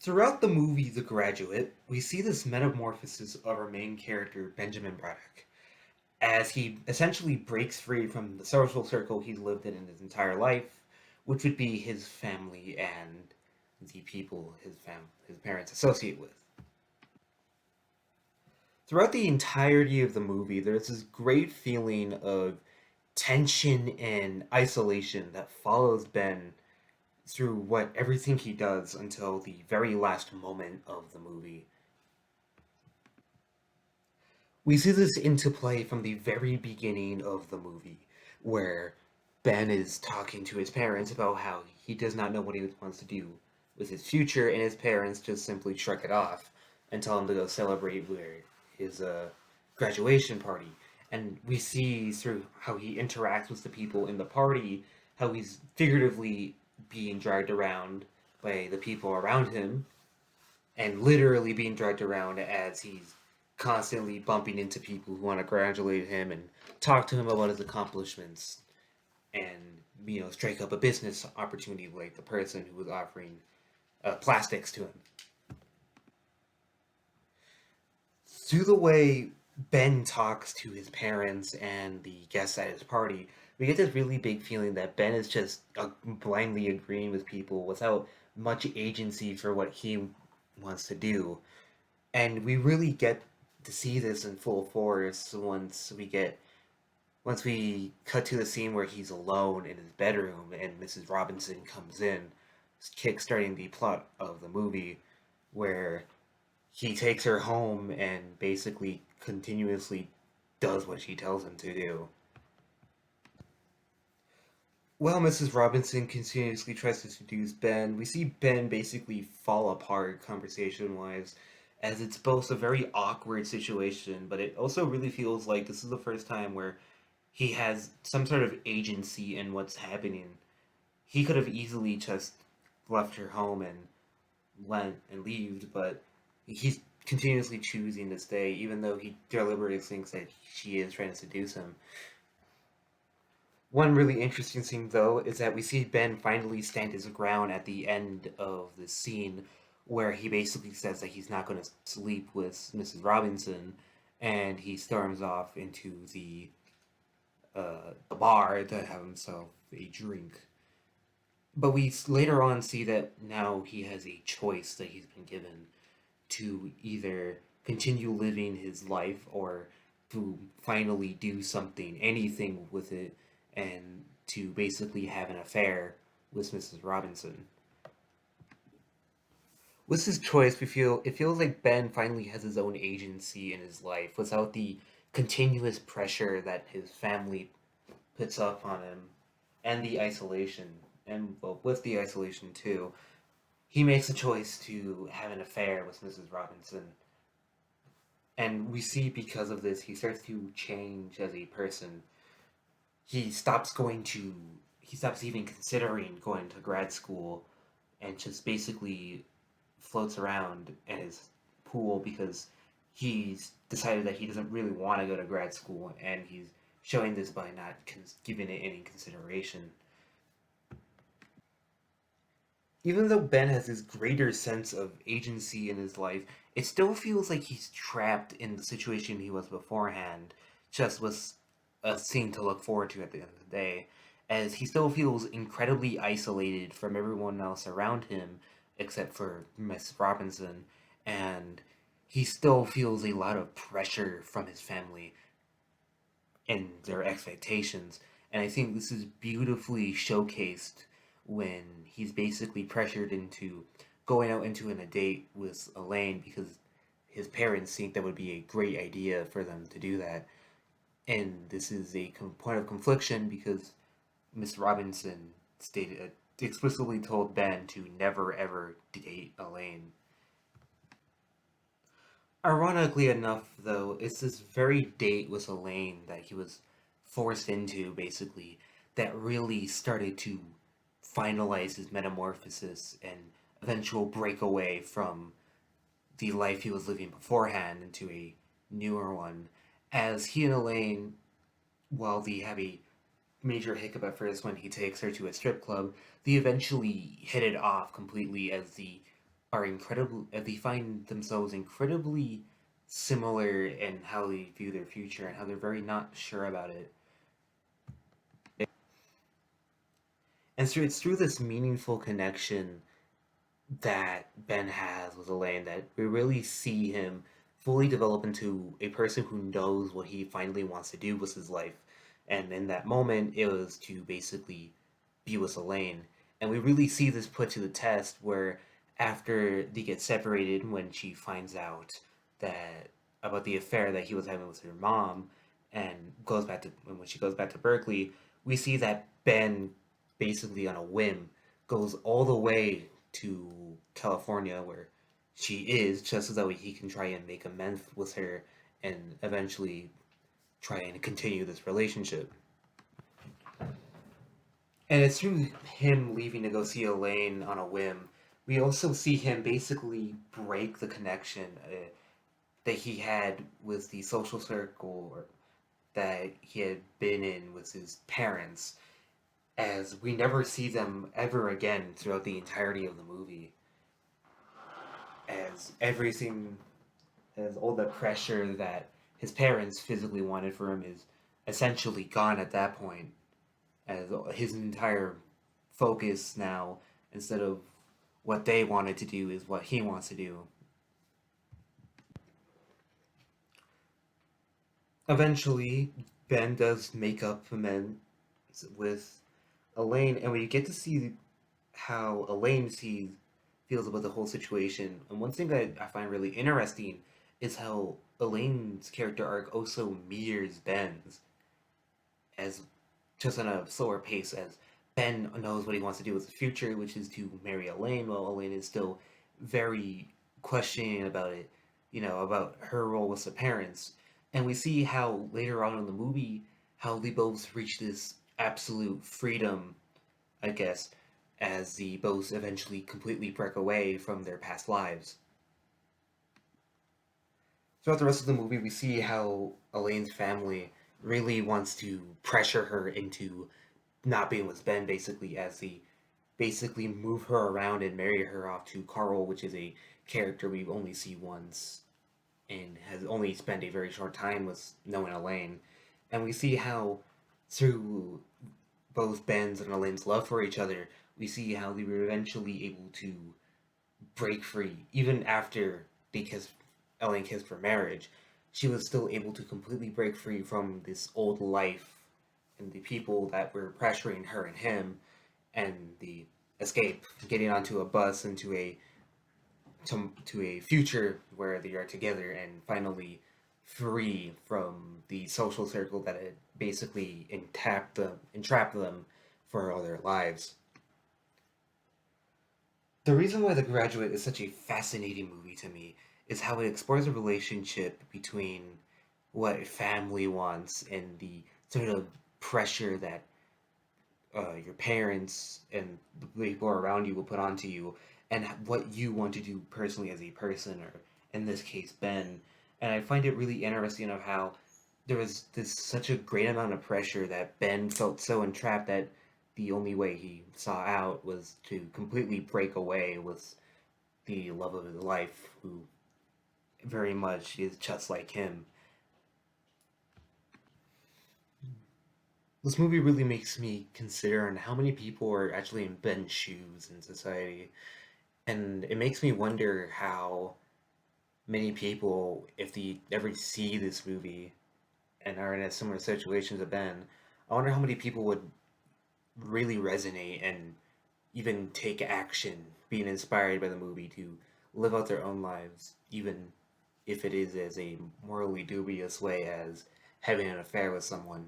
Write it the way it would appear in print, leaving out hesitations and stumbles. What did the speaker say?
Throughout the movie The Graduate, we see this metamorphosis of our main character, Benjamin Braddock, as he essentially breaks free from the social circle he's lived in his entire life, which would be his family and the people his parents associate with. Throughout the entirety of the movie, there's this great feeling of tension and isolation that follows Ben through what everything he does until the very last moment of the movie. We see this into play from the very beginning of the movie, where Ben is talking to his parents about how he does not know what he wants to do with his future, and his parents just simply shrug it off and tell him to go celebrate his graduation party. And we see through how he interacts with the people in the party, how he's figuratively being dragged around by the people around him, and literally being dragged around as he's constantly bumping into people who want to congratulate him and talk to him about his accomplishments and strike up a business opportunity like the person who was offering plastics to him. Through the way Ben talks to his parents and the guests at his party, we get this really big feeling that Ben is just blindly agreeing with people without much agency for what he wants to do. And we really get to see this in full force once we cut to the scene where he's alone in his bedroom and Mrs. Robinson comes in, kickstarting the plot of the movie, where he takes her home and basically continuously does what she tells him to do. While Mrs. Robinson continuously tries to seduce Ben, we see Ben basically fall apart conversation wise, as it's both a very awkward situation, but it also really feels like this is the first time where he has some sort of agency in what's happening. He could have easily just left her home and went and left, but he's continuously choosing to stay, even though he deliberately thinks that she is trying to seduce him. One really interesting thing, though, is that we see Ben finally stand his ground at the end of the scene where he basically says that he's not going to sleep with Mrs. Robinson, and he storms off into the bar to have himself a drink. But we later on see that now he has a choice that he's been given to either continue living his life or to finally do something, anything with it, and to basically have an affair with Mrs. Robinson. With his choice, we feel it feels like Ben finally has his own agency in his life without the continuous pressure that his family puts up on him and the isolation. And well, with the isolation too, he makes a choice to have an affair with Mrs. Robinson. And we see because of this, he starts to change as a person. He stops going to, he stops even considering going to grad school and just basically floats around in his pool because he's decided that he doesn't really want to go to grad school, and he's showing this by not giving it any consideration. Even though Ben has this greater sense of agency in his life, it still feels like he's trapped in the situation he was beforehand, just with a scene to look forward to at the end of the day, as he still feels incredibly isolated from everyone else around him, except for Miss Robinson, and he still feels a lot of pressure from his family and their expectations. And I think this is beautifully showcased when he's basically pressured into going out into a date with Elaine because his parents think that would be a great idea for them to do that. And this is a point of confliction because Miss Robinson stated explicitly told Ben to never ever date Elaine. Ironically enough, though, it's this very date with Elaine that he was forced into, basically, that really started to finalize his metamorphosis and eventual breakaway from the life he was living beforehand into a newer one. As he and Elaine, while they have a major hiccup at first when he takes her to a strip club, they eventually hit it off completely as the are incredibly, they find themselves incredibly similar in how they view their future and how they're very not sure about it. And so it's through this meaningful connection that Ben has with Elaine that we really see him fully develop into a person who knows what he finally wants to do with his life. And in that moment, it was to basically be with Elaine. And we really see this put to the test where after they get separated, when she finds out that about the affair that he was having with her mom and goes back to when she goes back to Berkeley, we see that Ben basically on a whim goes all the way to California where she is just so that way he can try and make amends with her and eventually try and continue this relationship. And it's through him leaving to go see Elaine on a whim. We also see him basically break the connection that he had with the social circle that he had been in with his parents, as we never see them ever again throughout the entirety of the movie. As everything, as all the pressure that his parents physically wanted for him is essentially gone at that point, as his entire focus now, instead of what they wanted to do, is what he wants to do. Eventually, Ben does make up amends with Elaine, and we get to see how Elaine feels about the whole situation. And one thing that I find really interesting is how Elaine's character arc also mirrors Ben's, as just on a slower pace, as Ben knows what he wants to do with his future, which is to marry Elaine, while Elaine is still very questioning about it, about her role with the parents. And we see how later on in the movie, how they both reach this absolute freedom, I guess, as the both eventually completely break away from their past lives. Throughout the rest of the movie, we see how Elaine's family really wants to pressure her into not being with Ben, basically, as they basically move her around and marry her off to Carl, which is a character we only see once and has only spent a very short time with knowing Elaine. And we see how, through both Ben's and Elaine's love for each other, we see how they were eventually able to break free, even after they kissed, Elaine kissed for marriage. She was still able to completely break free from this old life and the people that were pressuring her and him, and the escape, getting onto a bus into to a future where they are together and finally free from the social circle that had basically entrapped them for all their lives. The reason why The Graduate is such a fascinating movie to me is how it explores a relationship between what family wants and the sort of pressure that your parents and the people around you will put onto you, and what you want to do personally as a person, or in this case, Ben. And I find it really interesting of how there was this such a great amount of pressure that Ben felt so entrapped that the only way he saw out was to completely break away with the love of his life, who very much is just like him. This movie really makes me consider on how many people are actually in Ben's shoes in society. And it makes me wonder how many people, if they ever see this movie and are in a similar situation to Ben, I wonder how many people would really resonate and even take action, being inspired by the movie to live out their own lives, even if it is as a morally dubious way as having an affair with someone.